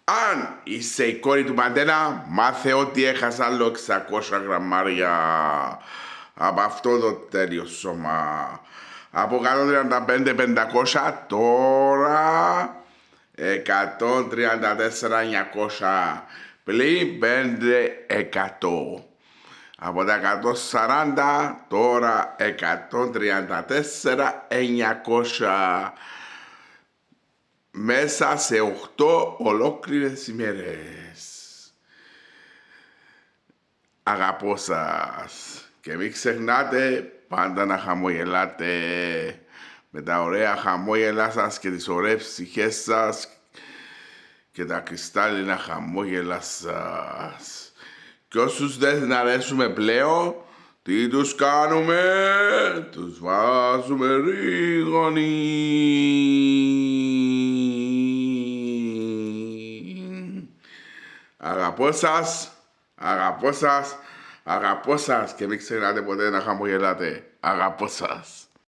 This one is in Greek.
Αν είσαι η κόρη του Παντένα, μάθε ότι έχασα άλλο 600 γραμμάρια από αυτό το τέλειο σώμα. Από 135-500 τώρα 134-900 πλην 5%. Από τα 140 τώρα 134-900 μέσα σε 8 ολόκληρες ημέρες. Αγαπώ σας και μην ξεχνάτε πάντα να χαμογελάτε με τα ωραία χαμόγελα σας και τις ωραίες ψυχές σας και τα κρυστάλλινα χαμόγελα σας. Και όσους δεν αρέσουμε πλέον, τι τους κάνουμε, τους βάζουμε ρίγανη. Αγαπώ σας, αγαπώ σας, αγαπώ σας και μην ξεχνάτε ποτέ να χαμογελάτε. Αγαπώ σας.